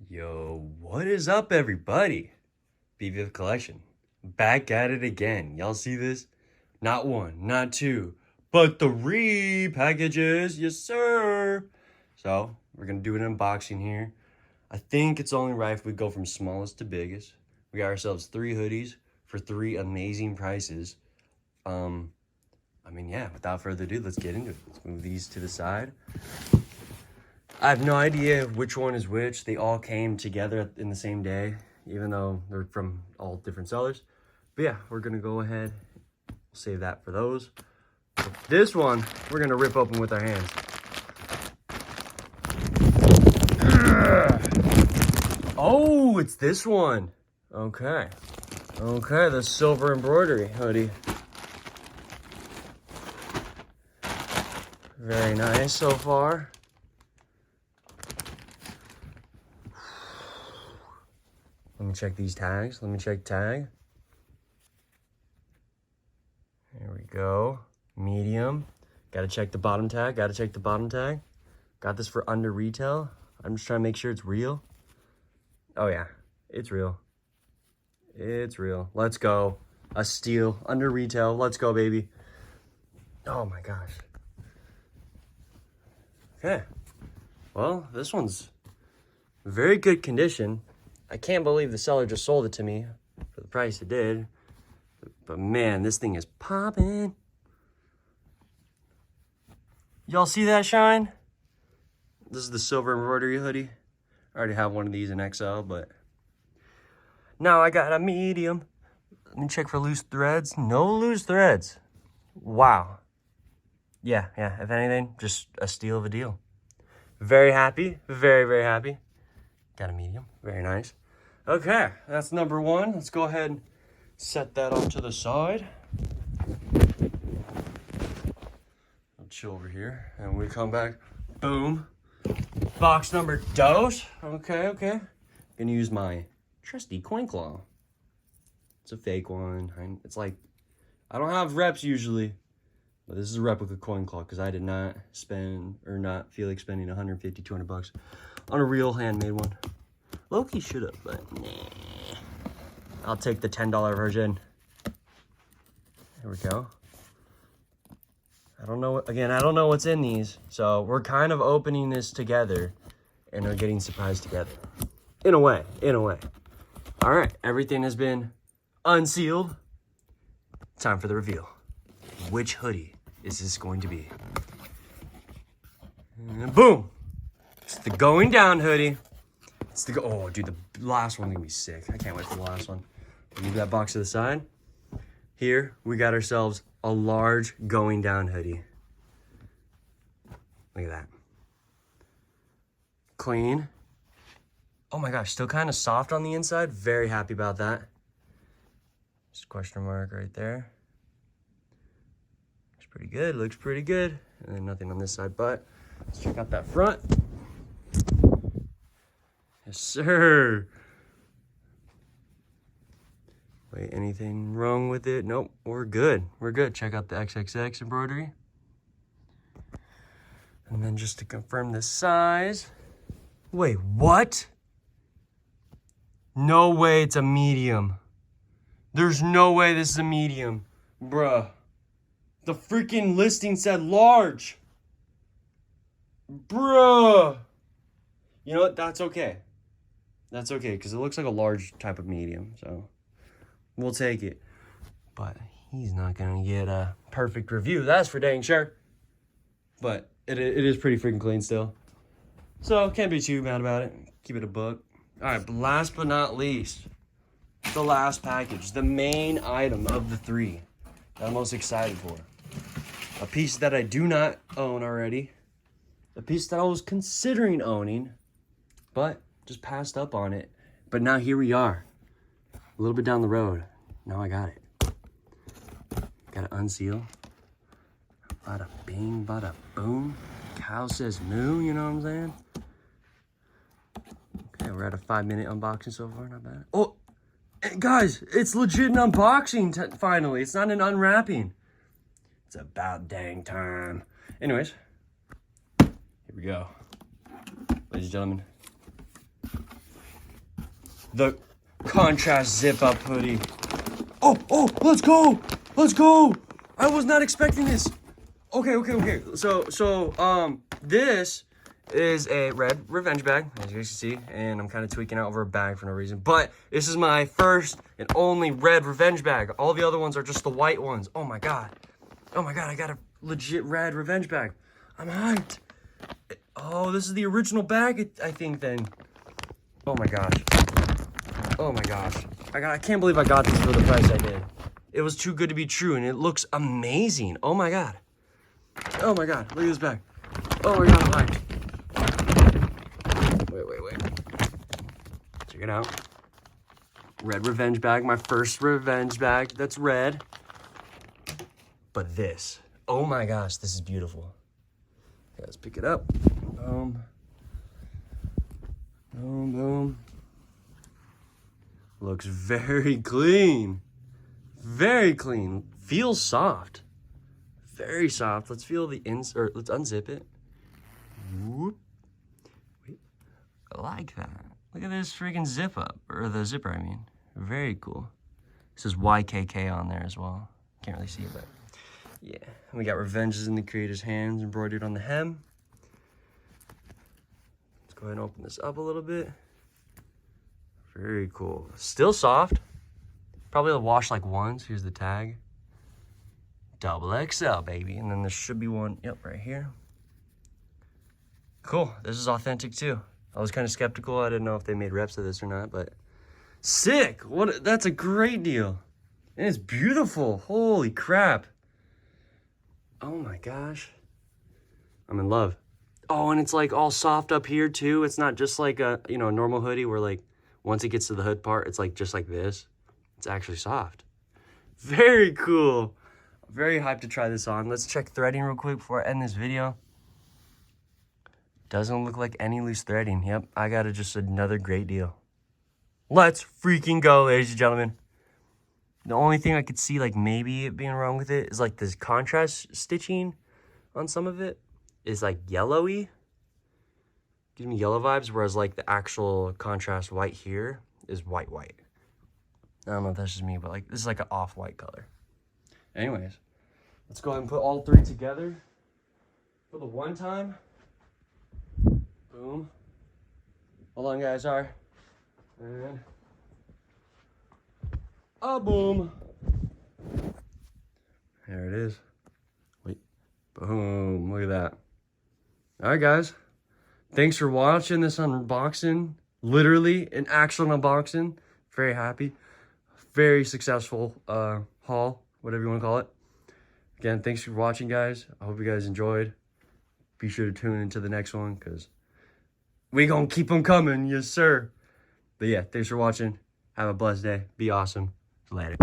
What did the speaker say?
Yo, what is up, everybody? BVF Collection, back at it again. Y'all see this? Not one, not two, but 3 packages, yes sir. So, we're gonna do an unboxing here. I think it's only right if we go from smallest to biggest. We got ourselves 3 hoodies for 3 amazing prices. Yeah, without further ado, let's get into it. Let's move these to the side. I have no idea which one is which. They all came together in the same day, even though they're from all different sellers. But yeah, we're gonna go ahead, save that for those. But this one, we're gonna rip open with our hands. Oh, it's this one. Okay, the silver embroidery hoodie. Very nice so far. Let me check these tags. Let me check tag. There we go. Medium. Gotta check the bottom tag. Gotta check the bottom tag. Got this for under retail. I'm just trying to make sure it's real. Oh yeah, it's real. It's real. Let's go. A steal under retail. Let's go, baby. Oh my gosh. Okay. Well, this one's very good condition. I can't believe the seller just sold it to me for the price it did. But man, this thing is popping. Y'all see that shine? This is the silver embroidery hoodie. I already have one of these in XL, but now I got a medium. Let me check for loose threads. No loose threads. Wow. Yeah, if anything, just a steal of a deal. Very happy, very happy. Got a medium, very nice. Okay, that's number 1. Let's go ahead and set that off to the side. I'll chill over here, and when we come back, boom. Box number 2. Okay. Gonna use my trusty coin claw. It's a fake one. It's like, I don't have reps usually, but this is a replica coin claw because I did not spend or not feel like spending 150, 200 bucks on a real handmade one. Loki should have, but nah. I'll take the $10 version. There we go. I don't know what's in these, so we're kind of opening this together and we're getting surprised together. In a way. All right, everything has been unsealed. Time for the reveal. Which hoodie is this going to be? And boom! It's the going down hoodie. Oh, dude, the last one's gonna be sick. I can't wait for the last one. Move that box to the side. Here, we got ourselves a large going down hoodie. Look at that. Clean. Oh my gosh, still kind of soft on the inside. Very happy about that. Just a question mark right there. Looks pretty good. And then nothing on this side, but let's check out that front. Yes, sir. Wait, anything wrong with it? Nope, we're good. Check out the XXX embroidery. And then just to confirm the size. Wait, what? No way it's a medium. There's no way this is a medium. Bruh. The freaking listing said large. Bruh. You know what? That's okay. That's okay, because it looks like a large type of medium, so we'll take it. But he's not going to get a perfect review. That's for dang sure. But it is pretty freaking clean still. So can't be too mad about it. Keep it a buck. All right, but last but not least, the last package, the main item of the 3 that I'm most excited for. A piece that I do not own already. A piece that I was considering owning, but just passed up on it. But now here we are. A little bit down the road. Now I got it. Gotta unseal. Bada bing, bada boom. Cow says moo, you know what I'm saying? Okay, we're at a 5-minute unboxing so far, not bad. Oh, guys, it's legit an unboxing finally. It's not an unwrapping. It's about dang time. Anyways, here we go. Ladies and gentlemen, the contrast zip up hoodie. Oh, let's go. Let's go. I was not expecting this. Okay. So, this is a red revenge bag, as you guys can see, and I'm kind of tweaking out over a bag for no reason, but this is my first and only red revenge bag. All the other ones are just the white ones. Oh my god, I got a legit red revenge bag. I'm hyped. Oh, this is the original bag, I think, then. Oh my gosh. I can't believe I got this for the price I did. It was too good to be true, and it looks amazing. Oh my god, look at this bag. Oh my god, I'm hyped. Wait. Check it out. Red revenge bag, my first revenge bag that's red. But this, oh my gosh, this is beautiful. Okay, let's pick it up. Boom. Looks very clean. Very clean. Feels soft. Very soft. Let's feel the insert. Let's unzip it. Whoop. Wait. I like that. Look at this freaking zip up. Or the zipper, I mean. Very cool. It says YKK on there as well. Can't really see it, but yeah. And we got Revenges in the creator's hands embroidered on the hem. Let's go ahead and open this up a little bit. Very cool. Still soft. Probably will wash like once. Here's the tag. XXL, baby. And then there should be one, yep, right here. Cool. This is authentic too. I was kind of skeptical. I didn't know if they made reps of this or not, but sick. That's a great deal. And it's beautiful. Holy crap. Oh my gosh. I'm in love. Oh, and it's like all soft up here too. It's not just like a, a normal hoodie where like once it gets to the hood part, it's like just like this. It's actually soft. Very cool. Very hyped to try this on. Let's check threading real quick before I end this video. Doesn't look like any loose threading. Yep, I got just another great deal. Let's freaking go, ladies and gentlemen. The only thing I could see like maybe it being wrong with it is like this contrast stitching on some of it is like yellowy. Gives me yellow vibes, whereas like the actual contrast white here is white. I don't know if that's just me, but like this is like an off-white color. Anyways, let's go ahead and put all three together for the one time. Boom. Hold on, guys, sorry. And boom. There it is. Wait. Boom. Look at that. All right, guys. Thanks for watching this unboxing. Literally an actual unboxing. Very happy. Very successful haul, whatever you want to call it. Again, thanks for watching, guys. I hope you guys enjoyed. Be sure to tune into the next one because we gonna keep them coming. Yes, sir. But yeah, thanks for watching. Have a blessed day. Be awesome. Later.